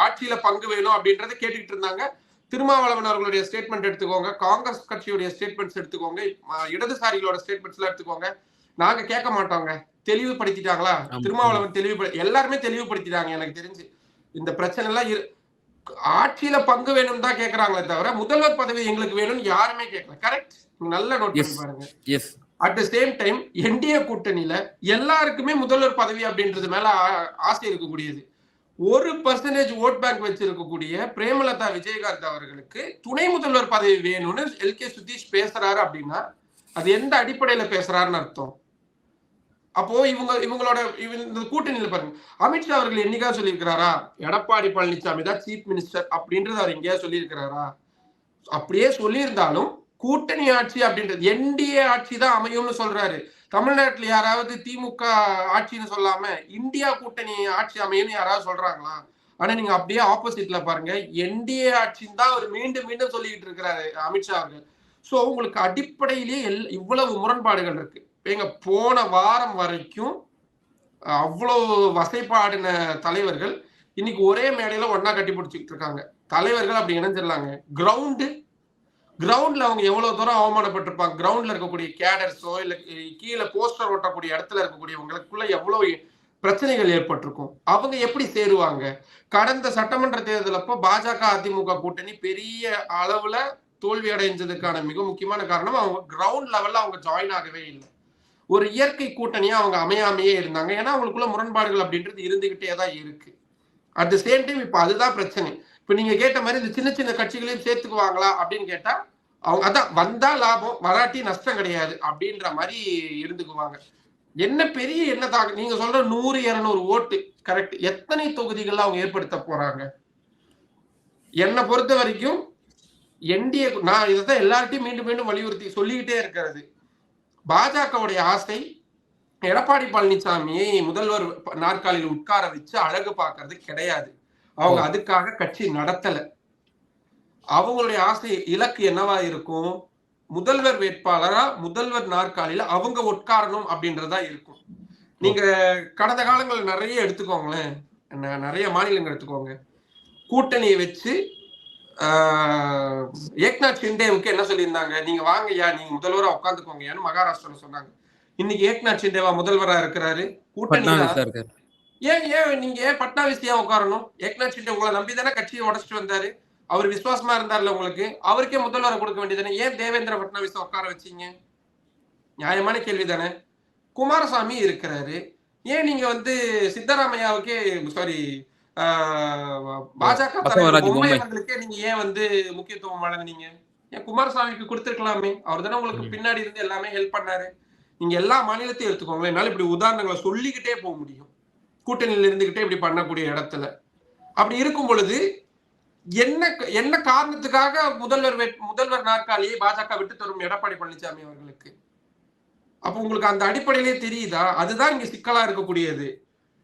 ஆட்சியில பங்கு வேணும் அப்படின்றத கேட்டுக்கிட்டு இருந்தாங்க. திருமாவளவன் அவர்களுடைய ஸ்டேட்மெண்ட் எடுத்துக்கோங்க, காங்கிரஸ் கட்சியுடைய ஸ்டேட்மெண்ட்ஸ் எடுத்துக்கோங்க, இடதுசாரிகளோட ஸ்டேட்மெண்ட்ஸ் எல்லாம் எடுத்துக்கோங்க. நாங்க கேட்க மாட்டோங்க. தெளிவுபடுத்திட்டாங்களா? திருமாவளவன் எல்லாருமே தெளிவுபடுத்திட்டாங்க. எனக்கு தெரிஞ்சு இந்த பிரச்சனை எல்லாம் ஆட்சியில பங்கு வேணும் தான் கேட்கறாங்களே தவிர முதல்வர் பதவி எங்களுக்கு வேணும்னு யாருமே கேட்கல. கரெக்ட்? நல்ல நோட் பண்ணி பாருங்க. At the same time NDA கூட்டணியில எல்லாருக்குமே முதல்வர் பதவி அப்படின்றது மேல ஆசை இருக்கக்கூடியது. 1% ஓட் பேங்க் வச்சிருக்கக்கூடிய பிரேமலதா விஜயகாந்த் அவர்களுக்கு துணை முதல்வர் பதவி வேணும்னு எல்கே சுதீஷ் பேசுறாரு அப்படின்னா அது எந்த அடிப்படையில பேசுறாருன்னு அர்த்தம். அப்போ இவங்களோட இந்த கூட்டணியில பாருங்க, அமித்ஷா அவர்கள் என்னைக்கா சொல்லியிருக்கிறாரா எடப்பாடி பழனிசாமி தான் சீஃப் மினிஸ்டர் அப்படின்றது அவர் எங்கேயா சொல்லியிருக்கிறாரா? அப்படியே சொல்லியிருந்தாலும் கூட்டணி ஆட்சி அப்படின்றது என்டிஏ ஆட்சி தான் அமையும்னு சொல்றாரு. தமிழ்நாட்டுல யாராவது திமுக ஆட்சின்னு சொல்லாம இந்தியா கூட்டணி ஆட்சி அமையும்னு யாராவது சொல்றாங்களா? ஆனா நீங்க அப்படியே ஆப்போசிட்ல பாருங்க, என்டிஏ ஆட்சின்னு தான் அவர் மீண்டும் மீண்டும் சொல்லிக்கிட்டு இருக்கிறாரு அமித்ஷா அவர்கள். சோ உங்களுக்கு அடிப்படையிலேயே இவ்வளவு முரண்பாடுகள் இருக்கு. எங்க போன வாரம் வரைக்கும் அவ்வளவு வசைப்பாடின தலைவர்கள் இன்னைக்கு ஒரே மேடையில ஒன்னா கட்டி பிடிச்சிட்டு இருக்காங்க. தலைவர்கள் அப்படி இணைஞ்சிடலாங்க. கிரவுண்ட்ல அவங்க எவ்வளவு தூரம் அவமானப்பட்டிருப்பாங்க. கிரவுண்ட்ல இருக்கக்கூடிய கேடர்ஸோ இல்ல கீழே போஸ்டர் ஓட்டக்கூடிய இடத்துல இருக்கக்கூடியவங்களுக்குள்ள எவ்வளவு பிரச்சனைகள் ஏற்பட்டிருக்கும். அவங்க எப்படி சேருவாங்க? கடந்த சட்டமன்ற தேர்தல் அப்போ பாஜக அதிமுக கூட்டணி பெரிய அளவுல தோல்வி அடைஞ்சதுக்கான மிக முக்கியமான காரணம் அவங்க கிரவுண்ட் லெவல்ல அவங்க ஜாயின் ஆகவே இல்லை. ஒரு இயற்கை கூட்டணியா அவங்க அமையாமையே இருந்தாங்க. ஏன்னா அவங்களுக்குள்ள முரண்பாடுகள் அப்படின்றது இருந்துகிட்டே தான் இருக்கு. அட் த சேம் டைம் இப்ப அதுதான் பிரச்சனை. இப்ப நீங்க கேட்ட மாதிரி இந்த சின்ன சின்ன கட்சிகளையும் சேர்த்துக்குவாங்களா அப்படின்னு கேட்டா அவங்க அதான் வந்தா லாபம் வராட்டி நஷ்டம் கிடையாது அப்படின்ற மாதிரி இருந்துக்குவாங்க. என்ன பெரிய என்னதாக நீங்க சொல்ற 100-200 ஓட்டு கரெக்ட். எத்தனை தொகுதிகள் அவங்க ஏற்படுத்த போறாங்க? என்னை பொறுத்த வரைக்கும் என்டிஏ நான் இதைதான் எல்லார்ட்டையும் மீண்டும் மீண்டும் வலியுறுத்தி சொல்லிக்கிட்டே இருக்கிறது. பாஜகவுடைய ஆசை எடப்பாடி பழனிசாமியை முதல்வர் நாற்காலியில் உட்கார வச்சு அழகு பார்க்கறது கிடையாது. அவங்க அதுக்காக கட்சி நடத்தல. அவங்களுடைய ஆசை இலக்கு என்னவா இருக்கும்? முதல்வர் வேட்பாளரா முதல்வர் நாற்காலியில அவங்க உட்காரணும் அப்படின்றதா இருக்கும். நீங்க கடந்த காலங்கள் நிறைய எடுத்துக்கோங்களேன், நிறைய மாநிலங்கள் எடுத்துக்கோங்க. கூட்டணியை வச்சு ஏக்நாத் ஷிண்டேவுக்கு என்ன சொல்லியிருந்தாங்க? நீங்க வாங்கய்யா, நீங்க முதல்வரா உட்காந்துக்கோங்கன்னு மகாராஷ்டிரா சொன்னாங்க. இன்னைக்கு ஏக்நாத் ஷிண்டேவா முதல்வரா இருக்கிறாரு. கூட்டணி ஏன் நீங்க ஏன் பட்னாவிஸ் ஏன் உட்காரணும்? ஏக்நாத் ஷிண்டே உங்களை நம்பிதானே கட்சியை உடச்சிட்டு வந்தாரு. அவர் விசுவாசமா இருந்தார்ல உங்களுக்கு, அவருக்கே முதல்வரை கொடுக்க வேண்டியதானே. ஏன் தேவேந்திர பட்னாவிஸ் உட்கார வச்சீங்க? நியாயமான கேள்வி தானே. குமாரசாமி இருக்கிறாரு, ஏன் நீங்க வந்து சித்தராமையாவுக்கே சாரி பாஜக தலைவர்களுக்கே நீங்க ஏன் வந்து முக்கியத்துவம் வழங்குனீங்க? ஏன் குமாரசாமிக்கு கொடுத்திருக்கலாமே? அவர் தானே உங்களுக்கு பின்னாடி இருந்து எல்லாமே ஹெல்ப் பண்ணாரு. நீங்க எல்லா மாநிலத்தையும் எடுத்துக்கோங்களேன், என்னால இப்படி உதாரணங்களை சொல்லிக்கிட்டே போக முடியும். கூட்டணியில இருந்துகிட்டே இப்படி பண்ணக்கூடிய இடத்துல அப்படி இருக்கும் பொழுது என்ன காரணத்துக்காக முதல்வர் நாற்காலியை பாஜக விட்டு தரும் எடப்பாடி பழனிசாமி அவர்களுக்கு? அப்ப உங்களுக்கு அந்த அடிப்படையிலே தெரியுதா? அதுதான் இங்க சிக்கலா இருக்கக்கூடியது.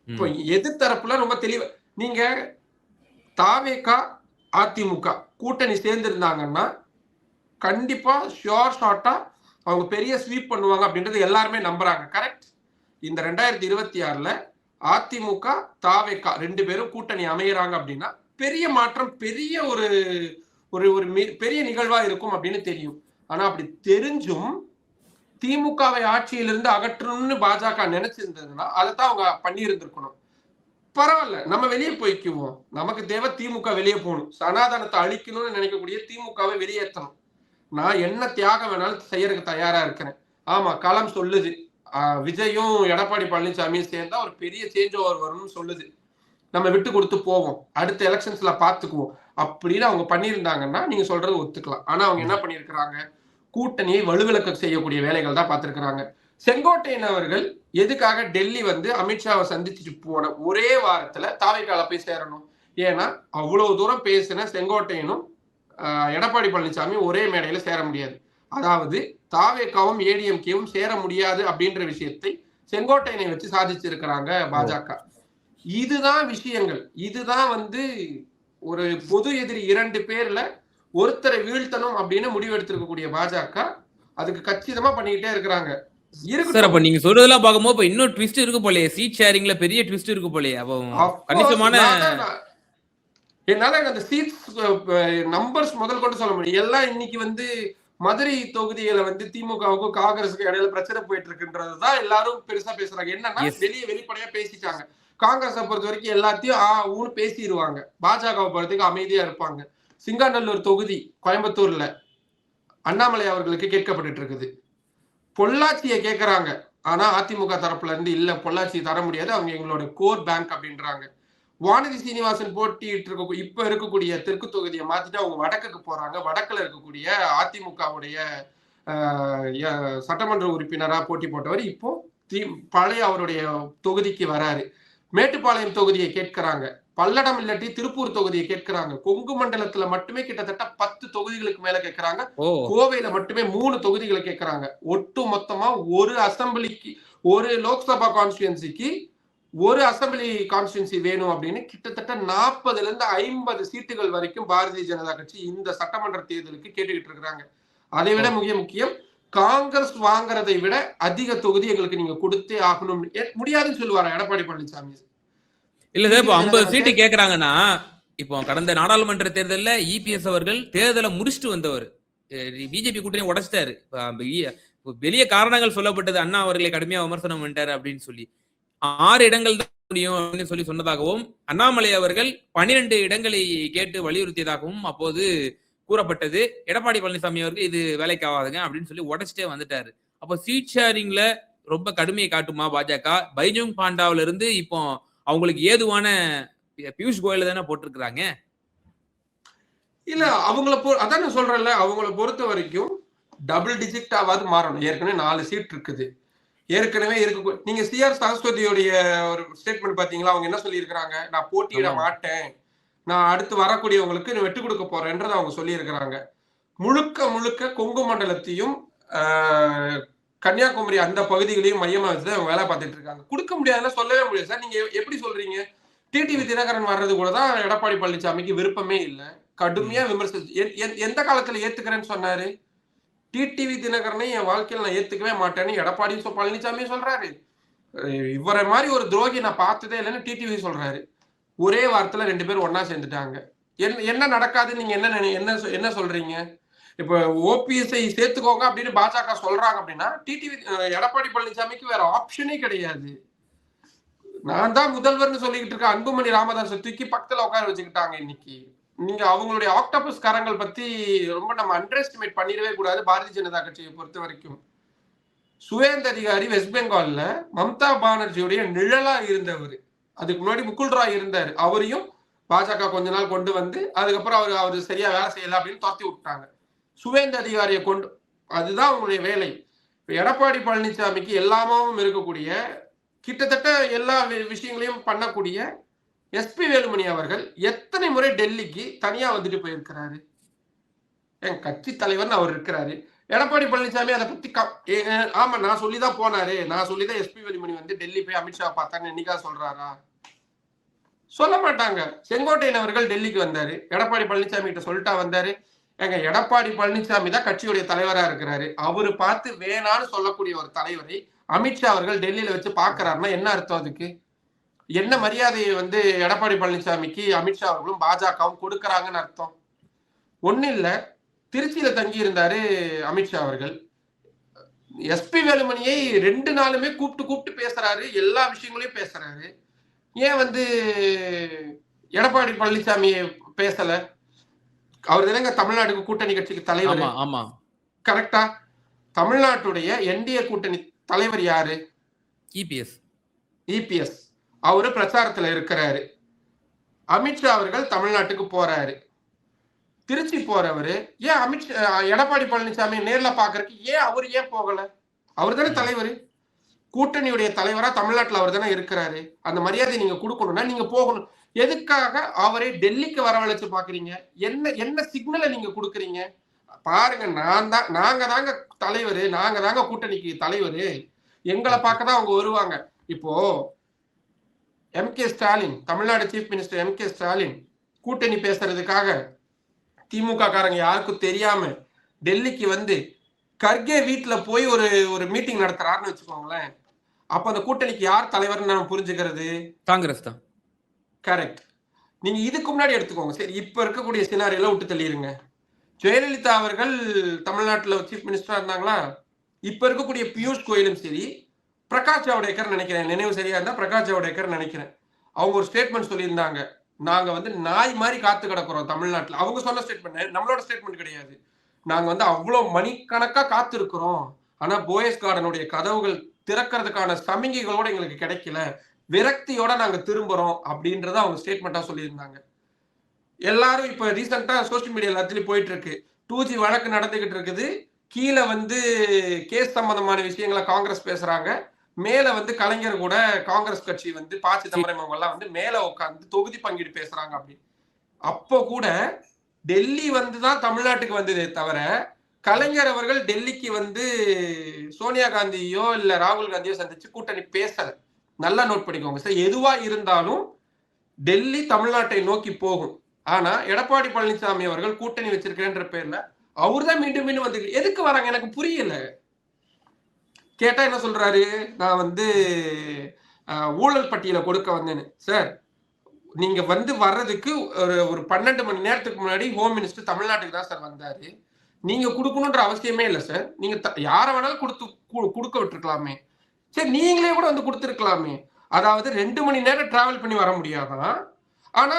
இப்போ எதிர்த்தரப்புல ரொம்ப தெளிவா நீங்க தாவேக அதிமுக கூட்டணி சேர்ந்திருந்தாங்கன்னா கண்டிப்பா ஷியோர் ஷார்ட்டா அவங்க பெரிய ஸ்வீப் பண்ணுவாங்க அப்படின்றது எல்லாருமே நம்புறாங்க. கரெக்ட்? இந்த 2026ல அதிமுக தாவேக 2 பேரும் கூட்டணி அமையறாங்க அப்படின்னா பெரிய மாற்றம், பெரிய ஒரு பெரிய நிகழ்வா இருக்கும் அப்படின்னு தெரியும். ஆனா அப்படி தெரிஞ்சும் திமுகவை ஆட்சியிலிருந்து அகற்றணும்னு பாஜக நினைச்சிருந்ததுன்னா அதைத்தான் அவங்க பண்ணியிருந்திருக்கணும். பரவாயில்ல, நம்ம வெளியே போய்க்குவோம். நமக்கு தேவை திமுக வெளியே போகணும். சனாதனத்தை அழிக்கணும்னு நினைக்கக்கூடிய திமுகவை வெளியேற்றணும். நான் என்ன தியாகம் வேணாலும் செய்யறதுக்கு தயாரா இருக்கிறேன். ஆமா, களம் சொல்லுது விஜயும் எடப்பாடி பழனிசாமியும் சேர்ந்தா ஒரு பெரிய சேஞ்ச் ஓவர் வரும்னு சொல்லுது. நம்ம விட்டு கொடுத்து போவோம், அடுத்த எலெக்ஷன்ஸ்ல பாத்துக்குவோம் அப்படின்னு அவங்க பண்ணியிருந்தாங்கன்னா நீங்க சொல்றது ஒத்துக்கலாம். ஆனா அவங்க என்ன பண்ணிருக்கிறாங்க? கூட்டணியை வலுவிலக்க செய்யக்கூடிய வேலைகள் தான் பார்த்திருக்கிறாங்க. செங்கோட்டையன் அவர்கள் எதுக்காக டெல்லி வந்து அமித்ஷாவை சந்திச்சுட்டு போன ஒரே வாரத்துல தாவேகால போய் சேரணும்? ஏன்னா அவ்வளவு தூரம் பேசின செங்கோட்டையனும் எடப்பாடி பழனிசாமி ஒரே மேடையில சேர முடியாது. அதாவது தாவேகாவும் ஏடிஎம்கேவும் சேர முடியாது அப்படின்ற விஷயத்தை செங்கோட்டையனை வச்சு சாதிச்சிருக்கிறாங்க பாஜக. இதுதான் விஷயங்கள். இதுதான் வந்து ஒரு பொது எதிரி 2 பேர்ல ஒருத்தரை வீழ்த்தணும் அப்படின்னு முடிவெடுத்திருக்கக்கூடிய பாஜக அதுக்கு கச்சிதமா பண்ணிக்கிட்டே இருக்கிறாங்க.
சார், அப்ப
இருக்கட்டும்.
நீங்க சொல்றதெல்லாம் பார்க்கும்போது இப்ப இன்னும் ட்விஸ்ட் இருக்கு போலயே. சீட் ஷேரிங்ல பெரிய ட்விஸ்ட் இருக்கு போலயே. அப்போ கணிசமான
என்னால அந்த சீட்ஸ் நம்பர்ஸ் முதல் கொண்டு சொல்ல முடியும். எல்லாம் இன்னைக்கு வந்து மதுரை தொகுதியில வந்து திமுகவுக்கும் காங்கிரஸுக்கும் இடையில பிரச்சனை போயிட்டு இருக்குன்றதுதான் எல்லாரும் பெருசா பேசுறாங்க. என்னன்னா வெளிப்படையா பேசிட்டாங்க. காங்கிரஸை பொறுத்த வரைக்கும் எல்லாத்தையும் ஊன்னு பேசிடுவாங்க. பாஜகவை பொறுத்தவரைக்கும் அமைதியா இருப்பாங்க. சிங்காநல்லூர் தொகுதி கோயம்புத்தூர்ல அண்ணாமலை அவர்களுக்கு கேட்கப்பட்டு இருக்குது. பொள்ளாச்சியை கேட்கறாங்க. ஆனா அதிமுக தரப்புல இருந்து இல்ல, பொள்ளாச்சி தர முடியாது, அவங்க எங்களோட கோர் பேங்க் அப்படின்றாங்க. வானதி சீனிவாசன் போட்டிட்டு இருக்க இப்ப இருக்கக்கூடிய தெற்கு தொகுதியை மாத்திட்டு அவங்க வடக்குக்கு போறாங்க. வடக்குல இருக்கக்கூடிய அதிமுகவுடைய சட்டமன்ற உறுப்பினரா போட்டி போட்டவர் இப்போ பழைய அவருடைய தொகுதிக்கு வராரு. மேட்டுப்பாளையம் தொகுதியை கேட்கிறாங்க. பல்லடம் இல்லாட்டி திருப்பூர் தொகுதியை கேட்கிறாங்க. கொங்கு மண்டலத்துல மட்டுமே கிட்டத்தட்ட 10 தொகுதிகளுக்கு மேல கேட்கிறாங்க. கோவையில மட்டுமே 3 தொகுதிகளை கேட்கிறாங்க. ஒட்டு மொத்தமா ஒரு அசம்பிளிக்கு, ஒரு லோக்சபா கான்ஸ்டிடுவன்சிக்கு ஒரு அசம்பிளி கான்ஸ்டிடுவன்சி வேணும் அப்படின்னு கிட்டத்தட்ட 40ல இருந்து 50 சீட்டுகள் வரைக்கும் பாரதிய ஜனதா கட்சி இந்த சட்டமன்ற தேர்தலுக்கு கேட்டுக்கிட்டு இருக்கிறாங்க. அதை விட மிக முக்கியம், காங்கிரஸ் வாங்குறதை விட அதிக தொகுதி எங்களுக்கு நீங்க கொடுத்தே ஆகணும். முடியாதுன்னு சொல்லுவாரா எடப்பாடி பழனிசாமி?
இல்ல சார், இப்போ 50 சீட்டு கேக்குறாங்கன்னா, இப்போ கடந்த நாடாளுமன்ற தேர்தலில் இபிஎஸ் அவர்கள் தேர்தலை முடிச்சுட்டு வந்தவர். பிஜேபி கூட்டணி உடைச்சிட்டாரு. வெளிய காரணங்கள் சொல்லப்பட்டது, அண்ணா அவர்களை கடுமையா விமர்சனம் பண்ணிட்டாரு அப்படின்னு சொல்லி 6 இடங்கள் தான் முடியும் அப்படின்னு சொல்லி சொன்னதாகவும், அண்ணாமலை அவர்கள் 12 இடங்களை கேட்டு வலியுறுத்தியதாகவும் அப்போது கூறப்பட்டது. எடப்பாடி பழனிசாமி அவர்கள் இது வேலைக்கு ஆகாதுங்க அப்படின்னு சொல்லி உடைச்சிட்டே வந்துட்டாரு. அப்போ சீட் ஷேரிங்ல ரொம்ப கடுமையை காட்டுமா பாஜக? பைஜுங் பாண்டாவில இருந்து இப்போ அவங்களுக்கு ஏதுவான பியூஷ் கோயல் தானே போட்டிருக்கிறாங்க.
இல்ல அவங்கள அதான் சொல்றேன்ல, அவங்கள பொறுத்த வரைக்கும் டபுள் டிஜிட்டாவது மாறணும். ஏற்கனவே 4 சீட் இருக்குது. ஏற்கனவே இருக்கு. நீங்க சிஆர் சரஸ்வதியோடைய ஒரு ஸ்டேட்மெண்ட் பாத்தீங்களா? அவங்க என்ன சொல்லி இருக்கிறாங்க? நான் போட்டியிட மாட்டேன், நான் அடுத்து வரக்கூடியவங்களுக்கு வெட்டு கொடுக்க போறேன்றதை அவங்க சொல்லி இருக்கிறாங்க. முழுக்க முழுக்க கொங்கு மண்டலத்தையும் கன்னியாகுமரி அந்த பகுதிகளையும் மையமா வச்சுதான் அவங்க வேலை பார்த்துட்டு இருக்காங்க. கொடுக்க முடியாதுன்னா சொல்லவே முடியாது சார். நீங்க எப்படி சொல்றீங்க? டிடிவி தினகரன் வர்றது கூட தான் எடப்பாடி பழனிசாமிக்கு விருப்பமே இல்லை. கடுமையா விமர்சிச்சு எந்த காலத்துல ஏத்துக்கிறேன்னு சொன்னாரு? டிடிவி தினகரனை என் வாழ்க்கையில் நான் ஏத்துக்கவே மாட்டேன்னு எடப்பாடி பழனிசாமி சொல்றாரு. இவரை மாதிரி ஒரு துரோகி நான் பார்த்ததே இல்லைன்னு டிடிவி சொல்றாரு. ஒரே வாரத்துல 2 பேரும் ஒன்னா சேர்ந்துட்டாங்க. என்ன நடக்காதுன்னு நீங்க என்ன சொல்றீங்க? இப்ப ஓபிஎஸ்ஐ சேர்த்துக்கோங்க அப்படின்னு பாஜக சொல்றாங்க அப்படின்னா டிடிவி எடப்பாடி பழனிசாமிக்கு வேற ஆப்ஷனே கிடையாது. நான் தான் முதல்வர்னு சொல்லிக்கிட்டு இருக்க அன்புமணி ராமதாஸை தூக்கி பக்கத்துல உட்கார வச்சுக்கிட்டாங்க. இன்னைக்கு நீங்க அவங்களுடைய ஆக்டோபஸ் கரங்கள் பத்தி ரொம்ப நம்ம அண்டர் எஸ்டிமேட் பண்ணிடவே கூடாது. பாரதிய ஜனதா கட்சியை பொறுத்த வரைக்கும் சுவேந்த அதிகாரி வெஸ்ட் பெங்கால்ல மம்தா பானர்ஜியுடைய நிழலா இருந்தவர். அதுக்கு முன்னாடி முகுல் ராய் இருந்தார். அவரையும் பாஜக கொஞ்ச நாள் கொண்டு வந்து அதுக்கப்புறம் அவரு சரியா வேலை செய்யல அப்படின்னு துரத்தி விட்டாங்க. சுவேந்த அதிகாரியை கொண்டு, அதுதான் அவங்களுடைய வேலை. எடப்பாடி பழனிசாமிக்கு எல்லாமும் இருக்கக்கூடிய கிட்டத்தட்ட எல்லா விஷயங்களையும் பண்ணக்கூடிய எஸ்பி வேலுமணி அவர்கள் எத்தனை முறை டெல்லிக்கு தனியா வந்துட்டு போயிருக்கிறாரு? என் கட்சி தலைவர்னு அவர் இருக்கிறாரு. எடப்பாடி பழனிசாமி அதை பத்தி ஆமா நான் சொல்லிதான் போனாரு, நான் சொல்லிதான் எஸ்பி வேலுமணி வந்து டெல்லி போய் அமித்ஷா பார்த்தான்னு என்னைக்கா சொல்றாரா? சொல்ல மாட்டாங்க. செங்கோட்டையன் அவர்கள் டெல்லிக்கு வந்தாரு, எடப்பாடி பழனிசாமி கிட்ட சொல்லிட்டா வந்தாரு. எங்க எடப்பாடி பழனிசாமி தான் கட்சியுடைய தலைவரா இருக்கிறாரு. அவரு பார்த்து வேணான்னு சொல்லக்கூடிய ஒரு தலைவரை அமித்ஷா அவர்கள் டெல்லியில வச்சு பாக்குறாருன்னா என்ன அர்த்தம்? அதுக்கு என்ன மரியாதையை வந்து எடப்பாடி பழனிசாமிக்கு அமித்ஷா அவர்களும் பாஜகவும் கொடுக்கறாங்கன்னு அர்த்தம்? ஒண்ணு இல்ல, திருச்சியில தங்கி இருந்தாரு அமித்ஷா அவர்கள். எஸ்பி வேலுமணியை 2 நாளுமே கூப்பிட்டு பேசுறாரு, எல்லா விஷயங்களையும் பேசுறாரு. ஏன் வந்து எடப்பாடி பழனிசாமியை பேசல? அவர் தானங்க தமிழ்நாட்டுக்கு கூட்டணி கட்சிக்கு தலைவர். கரெக்டா? தமிழ்நாட்டுடைய என்டிஏ கூட்டணி தலைவர் யாரு? இபிஎஸ். அவரு பிரச்சாரத்துல இருக்கிறாரு. அமித்ஷா அவர்கள் தமிழ்நாட்டுக்கு போறாரு. திருச்சி போறவரு ஏன் எடப்பாடி பழனிசாமி நேர்ல பாக்குறதுக்கு ஏன் போகல? அவர் தானே தலைவர், கூட்டணியுடைய தலைவரா தமிழ்நாட்டுல அவர் தானே இருக்கிறாரு. அந்த மரியாதை நீங்க கொடுக்கணும்னா நீங்க போகணும். எதுக்காக அவரை டெல்லிக்கு வரவழைச்சு பாக்குறீங்க? என்ன சிக்னலை நீங்க கொடுக்குறீங்க? பாருங்க, நாங்க தாங்க தலைவரு, நாங்க தாங்க கூட்டணிக்கு தலைவரு, எங்களை பார்க்கதான் அவங்க வருவாங்க. இப்போ M K. Stalin, Tamil Nadu chief minister M K. Stalin கூட்டணி பேசுறதுக்காக திமுக காரங்க யாருக்கும் தெரியாம டெல்லிக்கு வந்து கர்கே வீட்டுல போய் ஒரு ஒரு மீட்டிங் நடத்துறாருன்னு வச்சுக்கோங்களேன். அப்ப அந்த கூட்டணிக்கு யார் தலைவர்னு நம்ம புரிஞ்சுக்கிறது?
காங்கிரஸ் தான்.
கரெக்ட். நீங்க இதுக்கு முன்னாடி எடுத்துக்கோங்க. சரி, இப்ப இருக்கக்கூடிய சினாரியெல்லாம் விட்டு தள்ளிருங்க. ஜெயலலிதா அவர்கள் தமிழ்நாட்டுல சீஃப் மினிஸ்டரா இருந்தாங்களா? இப்ப இருக்கக்கூடிய பியூஷ் கோயலும் சரி, பிரகாஷ் ஜவடேகர் நினைக்கிறேன், நினைவு சரியா இருந்தா பிரகாஷ் ஜவடேகர் நினைக்கிறேன், அவங்க ஒரு ஸ்டேட்மெண்ட் சொல்லியிருந்தாங்க. நாங்க வந்து நாய் மாதிரி காத்து கிடக்குறோம் தமிழ்நாட்டுல. அவங்க சொன்ன ஸ்டேட்மெண்ட், நம்மளோட ஸ்டேட்மெண்ட் கிடையாது. நாங்க வந்து அவ்வளவு மணிக்கணக்கா காத்து இருக்கிறோம். ஆனா போயஸ் கார்டனுடைய கதவுகள் திறக்கிறதுக்கான சமிகைகளோட எங்களுக்கு கிடைக்கல. விரக்தியோட நாங்க திரும்புறோம் அப்படின்றத அவங்க ஸ்டேட்மெண்டா சொல்லியிருந்தாங்க. எல்லாரும் இப்ப ரீசெண்டா சோசியல் மீடியா எல்லாத்துலயும் போயிட்டு இருக்கு. 2G வழக்கு நடந்துகிட்டு இருக்குது. கீழே வந்து கேஸ் சம்பந்தமான விஷயங்களை காங்கிரஸ் பேசுறாங்க. மேல வந்து கலைஞர் கூட காங்கிரஸ் கட்சி வந்து ப. சிதம்பரம் அவங்க எல்லாம் வந்து மேல உட்கார்ந்து தொகுதி பங்கீடு பேசுறாங்க அப்படின்னு. அப்போ கூட டெல்லி வந்துதான் தமிழ்நாட்டுக்கு வந்ததே தவிர கலைஞர் அவர்கள் டெல்லிக்கு வந்து சோனியா காந்தியோ இல்ல ராகுல் காந்தியோ சந்திச்சு கூட்டணி பேசல. நல்லா நோட் பண்ணிக்கோங்க சார். எதுவா இருந்தாலும் டெல்லி தமிழ்நாட்டை நோக்கி போகும். ஆனா எடப்பாடி பழனிசாமி அவர்கள் கூட்டணி வச்சிருக்கேன்ற பேர்ல அவர்தான் மீண்டும் மீண்டும் வந்து எதுக்கு வராங்க எனக்கு புரியல. கேட்டா என்ன சொல்றாரு, நான் வந்து ஊழல் பட்டியலை கொடுக்க வந்தேன்னு. சார், நீங்க வந்து வர்றதுக்கு ஒரு 12 மணி நேரத்துக்கு முன்னாடி ஹோம் மினிஸ்டர் தமிழ்நாட்டுக்கு தான் சார் வந்தாரு. நீங்க கொடுக்கணும்ன்ற அவசியமே இல்லை சார். நீங்க யார வேணாலும் கொடுக்க விட்டுருக்கலாமே. சரி, நீங்களே கூட வந்து கொடுத்துருக்கலாமே. அதாவது 2 மணி நேரம் டிராவல் பண்ணி வர முடியாதான். ஆனா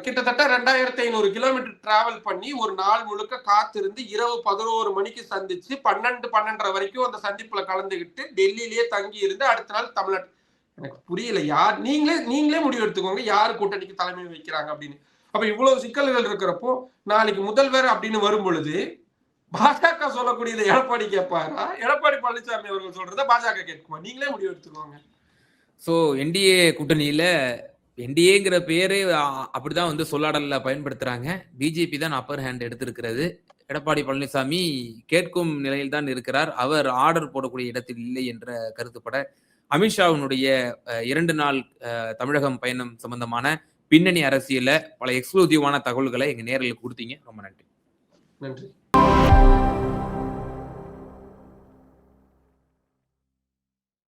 கிட்டத்தட்ட 2500 கிலோமீட்டர் டிராவல் பண்ணி ஒரு நாள் முழுக்க காத்திருந்து இரவு 11 மணிக்கு சந்திச்சு 12:30 வரைக்கும் அந்த சந்திப்புல கலந்துகிட்டு டெல்லியிலேயே தங்கி இருந்து அடுத்த நாள் தமிழ்நாட்டு. எனக்கு புரியல. யார் நீங்களே முடிவு எடுத்துக்கோங்க யாரு கூட்டணிக்கு தலைமை வைக்கிறாங்க அப்படின்னு. அப்ப இவ்வளவு சிக்கல்கள் இருக்கிறப்போ நாளைக்கு முதல்வர் அப்படின்னு வரும் பொழுது பாஜக சொல்லக்கூடியதை எடப்பாடி கேட்பாரா, எடப்பாடி பழனிசாமி அவர்கள் சொல்றத பாஜக கேட்குமா? நீங்களே முடிவு எடுத்துக்கோங்க.
சோ என்டிஏ கூட்டணியில என்டிஏங்கிற பேரே அப்படிதான் வந்து சொல்லாடல்ல பயன்படுத்துறாங்க. பிஜேபி தான் அப்பர் ஹேண்ட் எடுத்திருக்கிறது. எடப்பாடி பழனிசாமி கேட்கும் நிலையில் தான் இருக்கிறார். அவர் ஆர்டர் போடக்கூடிய இடத்தில் இல்லை என்ற கருத்துப்பட அமித்ஷாவினுடைய 2 நாள் தமிழகம் பயணம் சம்பந்தமான பின்னணி அரசியல பல எக்ஸ்க்ளூசிவான தகவல்களை எங்க நேரலுக்கு கொடுத்தீங்க. ரொம்ப நன்றி.
நன்றி.